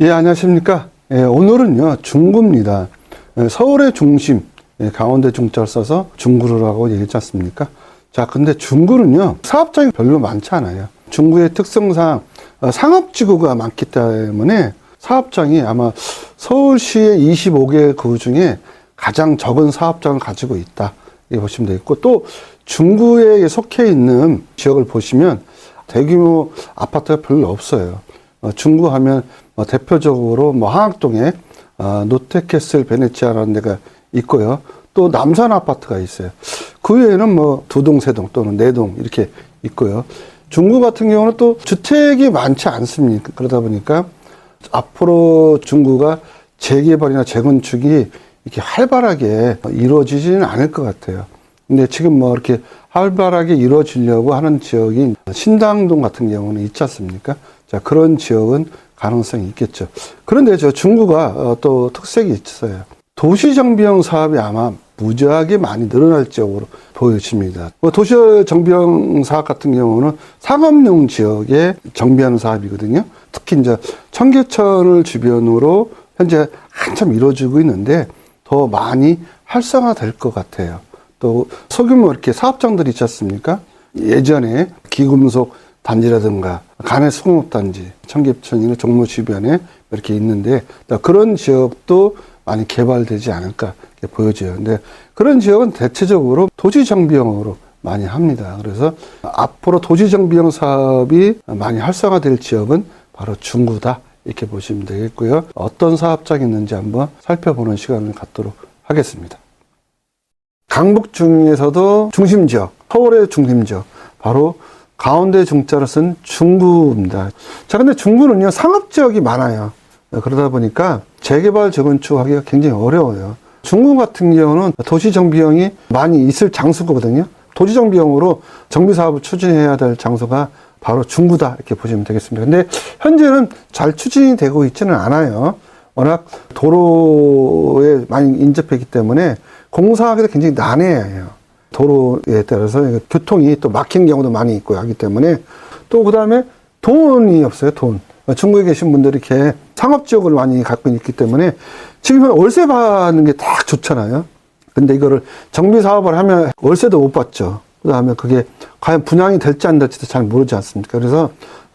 예, 안녕하십니까. 예, 오늘은요, 중구입니다. 서울의 중심, 강원대 중자를 써서 중구라고 얘기했지 않습니까? 자, 근데 중구는요, 사업장이 별로 많지 않아요. 중구의 특성상 상업지구가 많기 때문에 사업장이 아마 서울시의 25개 구 중에 가장 적은 사업장을 가지고 있다. 이렇게 보시면 되겠고, 또 중구에 속해 있는 지역을 보시면 대규모 아파트가 별로 없어요. 중구 하면 대표적으로 황학동에 노테캐슬 베네치아라는 데가 있고요. 또 남산 아파트가 있어요. 그 외에는 두 동, 세 동 또는 네 동 이렇게 있고요. 중구 같은 경우는 또 주택이 많지 않습니까? 그러다 보니까 앞으로 중구가 재개발이나 재건축이 이렇게 활발하게 이루어지지는 않을 것 같아요. 근데 지금 이렇게 활발하게 이루어지려고 하는 지역이 신당동 같은 경우는 있지 않습니까? 자, 그런 지역은 가능성이 있겠죠. 그런데 중구가 또 특색이 있어요. 도시정비형 사업이 아마 무지하게 많이 늘어날 지역으로 보여집니다. 도시정비형 사업 같은 경우는 상업용 지역에 정비하는 사업이거든요. 특히 이제 청계천을 주변으로 현재 한참 이루어지고 있는데 더 많이 활성화될 것 같아요. 또 소규모 이렇게 사업장들이 있지 않습니까? 예전에 기금속 단지라든가 간의 수공업단지, 청계천이나 종로 주변에 이렇게 있는데 그런 지역도 많이 개발되지 않을까 이렇게 보여져요. 근데 그런 지역은 대체적으로 도시정비형으로 많이 합니다. 그래서 앞으로 도시정비형 사업이 많이 활성화될 지역은 바로 중구다 이렇게 보시면 되겠고요. 어떤 사업장이 있는지 한번 살펴보는 시간을 갖도록 하겠습니다. 강북 중에서도 중심지역, 서울의 중심지역, 바로 가운데 중자를 쓴 중구입니다. 자, 근데 중구는요, 상업지역이 많아요. 그러다 보니까 재개발, 재건축하기가 굉장히 어려워요. 중구 같은 경우는 도시정비형이 많이 있을 장소거든요. 도시정비형으로 정비사업을 추진해야 될 장소가 바로 중구다 이렇게 보시면 되겠습니다. 근데 현재는 잘 추진이 되고 있지는 않아요. 워낙 도로에 많이 인접했기 때문에 공사하기도 굉장히 난해해요. 도로에 따라서 교통이 또 막힌 경우도 많이 있고 하기 때문에 또 그 다음에 돈이 없어요. 돈. 중국에 계신 분들이 이렇게 상업지역을 많이 갖고 있기 때문에 지금 월세 받는 게 딱 좋잖아요. 근데 이거를 정비사업을 하면 월세도 못 받죠. 그 다음에 그게 과연 분양이 될지 안 될지도 잘 모르지 않습니까? 그래서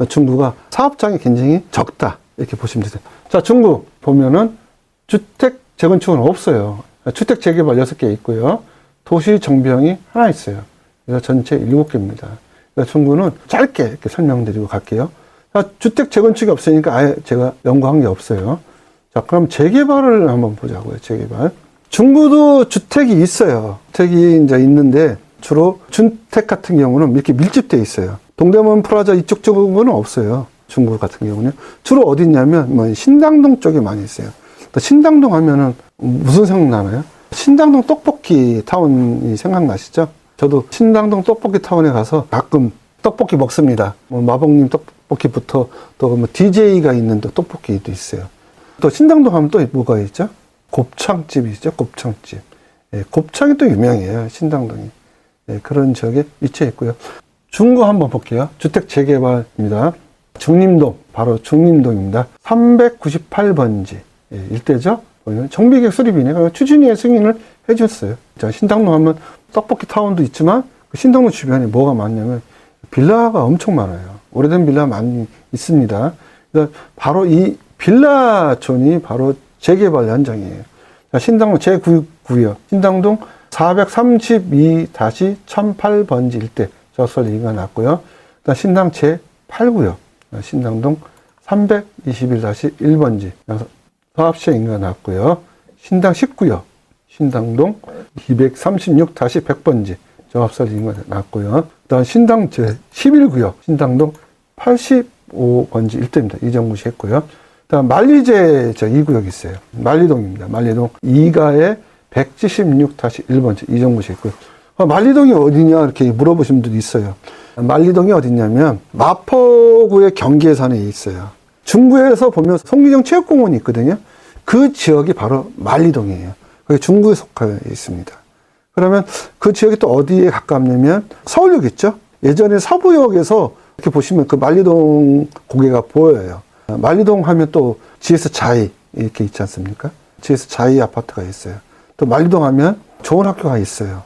중구가 사업장이 굉장히 적다. 이렇게 보시면 되세요. 자, 중구 보면은 주택 재건축은 없어요. 주택 재개발 6개 있고요. 도시 정비형이 하나 있어요. 그래서 전체 7개입니다. 그러니까 중구는 짧게 이렇게 설명드리고 갈게요. 자, 주택 재건축이 없으니까 아예 제가 연구한 게 없어요. 자, 그럼 재개발을 한번 보자고요. 재개발. 중구도 주택이 있어요. 주택이 이제 있는데 주로 주택 같은 경우는 이렇게 밀집되어 있어요. 동대문 프라자 이쪽 쪽은 없어요. 중구 같은 경우는. 주로 어디 있냐면 신당동 쪽에 많이 있어요. 신당동 하면은 무슨 생각나나요? 신당동 떡볶이 타운이 생각나시죠? 저도 신당동 떡볶이 타운에 가서 가끔 떡볶이 먹습니다. 마법님 떡볶이부터 또 DJ가 있는 또 떡볶이도 있어요. 또 신당동 하면 또 뭐가 있죠? 곱창집이 있죠? 곱창집. 예, 곱창이 또 유명해요. 신당동이. 예, 그런 지역에 위치해 있고요. 중구 한번 볼게요. 주택 재개발입니다. 중림동, 바로 중림동입니다. 398번지 예, 일대죠? 정비계획 수립이네. 추진위의 승인을 해줬어요. 자, 신당동 하면 떡볶이 타운도 있지만 그 신당동 주변에 뭐가 많냐면 빌라가 엄청 많아요. 오래된 빌라가 많이 있습니다. 그러니까 바로 이 빌라촌이 바로 재개발 현장이에요. 자, 신당동 제9구역, 신당동 432-1008번지 일대 저설 얘기가 났고요. 그다음 신당 제8구역, 신당동 321-1번지 사업시행 인가 났고요. 신당 19역, 신당동 236-100번지 조합설 인가 났고요. 그다음 신당 제11구역, 신당동 85번지 일대입니다. 이정구시 했고요. 그다음 만리제 2구역 있어요. 만리동입니다. 만리동 2가에 176-1번지 이정구시 했고요. 만리동이 어디냐 이렇게 물어보신 분들이 있어요. 만리동이 어디냐면 마포구의 경계선에 있어요. 중구에서 보면 송기정 체육공원이 있거든요. 그 지역이 바로 만리동이에요. 그게 중구에 속해 있습니다. 그러면 그 지역이 또 어디에 가깝냐면 서울역 있죠? 예전에 서부역에서 이렇게 보시면 그 만리동 고개가 보여요. 만리동 하면 또 GS 자이 이렇게 있지 않습니까? GS 자이 아파트가 있어요. 또 만리동 하면 좋은 학교가 있어요.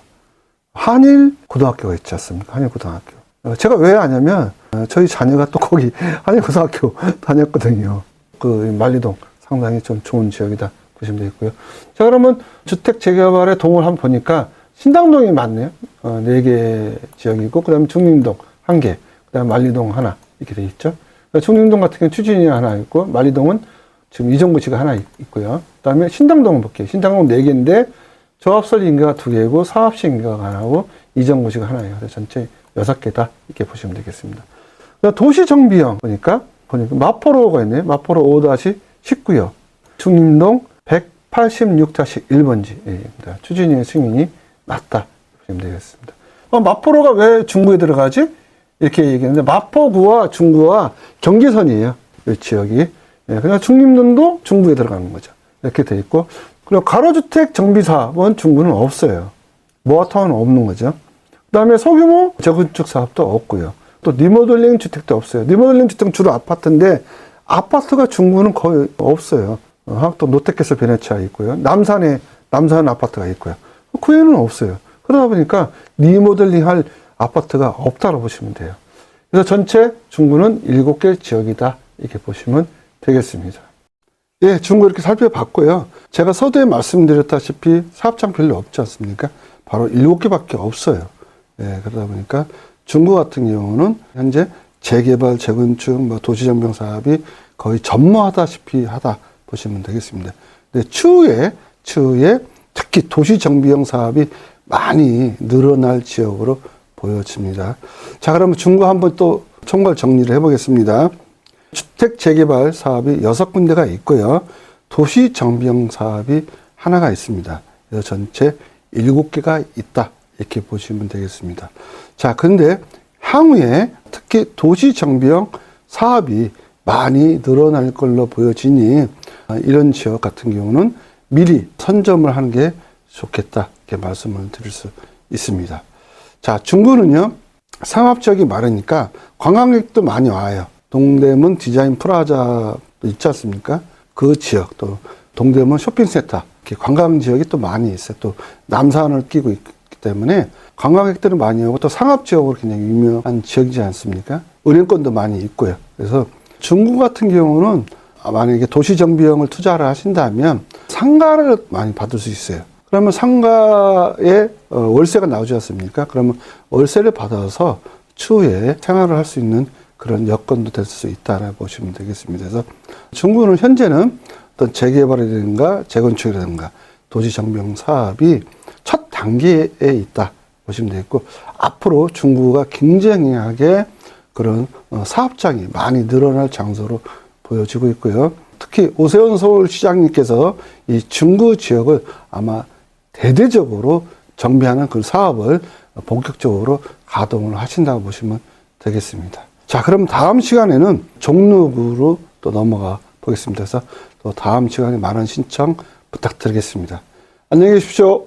한일 고등학교가 있지 않습니까? 한일 고등학교. 제가 왜 아냐면 저희 자녀가 또 거기 한일 고등학교 다녔거든요. 그 만리동 상당히 좀 좋은 지역이다 보시면 되겠고요. 자, 그러면 주택 재개발에 동을 한번 보니까 신당동이 많네요. 4개 지역이고, 그 다음에 중림동 1개, 그 다음에 만리동 하나 이렇게 돼 있죠. 중림동 같은 경우는 추진이 하나 있고, 만리동은 지금 이정구시가 하나 있고요. 그 다음에 신당동을 볼게요. 신당동 4개인데 조합설 인가가 2개고 사업시 인가가 하나고 이정구시가 하나예요. 그래서 전체 6개다 이렇게 보시면 되겠습니다. 도시정비형 보니까 마포로가 있네요. 마포로 5-19요. 중림동 186-1번지입니다. 추진위의 승인이 맞다 보시면 되겠습니다. 마포로가 왜 중구에 들어가지? 이렇게 얘기했는데 마포구와 중구와 경계선이에요. 이 지역이. 그냥 중림동도 중구에 들어가는 거죠. 이렇게 돼 있고, 그리고 가로주택 정비사업은 중구는 없어요. 모아타운은 없는 거죠. 그 다음에 소규모 재건축 사업도 없고요. 또 리모델링 주택도 없어요. 리모델링 주택은 주로 아파트인데 아파트가 중구는 거의 없어요. 한학동 롯데캐슬 베네치아 있고요. 남산 아파트가 있고요. 그 외에는 없어요. 그러다 보니까 리모델링 할 아파트가 없다고 보시면 돼요. 그래서 전체 중구는 7개 지역이다 이렇게 보시면 되겠습니다. 예, 중구 이렇게 살펴봤고요. 제가 서두에 말씀드렸다시피 사업장 별로 없지 않습니까? 바로 7개밖에 없어요. 예, 그러다 보니까 중구 같은 경우는 현재 재개발, 재건축, 도시정비형 사업이 거의 전무하다시피 하다 보시면 되겠습니다. 근데 추후에 특히 도시정비형 사업이 많이 늘어날 지역으로 보여집니다. 자, 그러면 중구 한번 또 총괄 정리를 해보겠습니다. 주택 재개발 사업이 6군데가 있고요. 도시정비형 사업이 하나가 있습니다. 그래서 전체 7개가 있다. 이렇게 보시면 되겠습니다. 자, 근데 향후에 특히 도시정비형 사업이 많이 늘어날 걸로 보여지니 이런 지역 같은 경우는 미리 선점을 하는 게 좋겠다. 이렇게 말씀을 드릴 수 있습니다. 자, 중구는요, 상업지역이 많으니까 관광객도 많이 와요. 동대문 디자인 프라자 있지 않습니까? 그 지역, 또 동대문 쇼핑센터, 이렇게 관광지역이 또 많이 있어요. 또 남산을 끼고 있기 때문에 관광객들은 많이 오고 또 상업지역으로 굉장히 유명한 지역이지 않습니까? 은행권도 많이 있고요. 그래서 중구 같은 경우는 만약에 도시정비형을 투자를 하신다면 상가를 많이 받을 수 있어요. 그러면 상가에 월세가 나오지 않습니까? 그러면 월세를 받아서 추후에 생활을 할 수 있는 그런 여건도 될 수 있다라고 보시면 되겠습니다. 그래서 중구는 현재는 어떤 재개발이라든가 재건축이라든가 도시정비형 사업이 첫 단계에 있다 보시면 되겠고, 앞으로 중구가 굉장하게 그런 사업장이 많이 늘어날 장소로 보여지고 있고요. 특히 오세훈 서울시장님께서 이 중구 지역을 아마 대대적으로 정비하는 그 사업을 본격적으로 가동을 하신다고 보시면 되겠습니다. 자, 그럼 다음 시간에는 종로구로 또 넘어가 보겠습니다. 그래서 또 다음 시간에 많은 신청 부탁드리겠습니다. 안녕히 계십시오.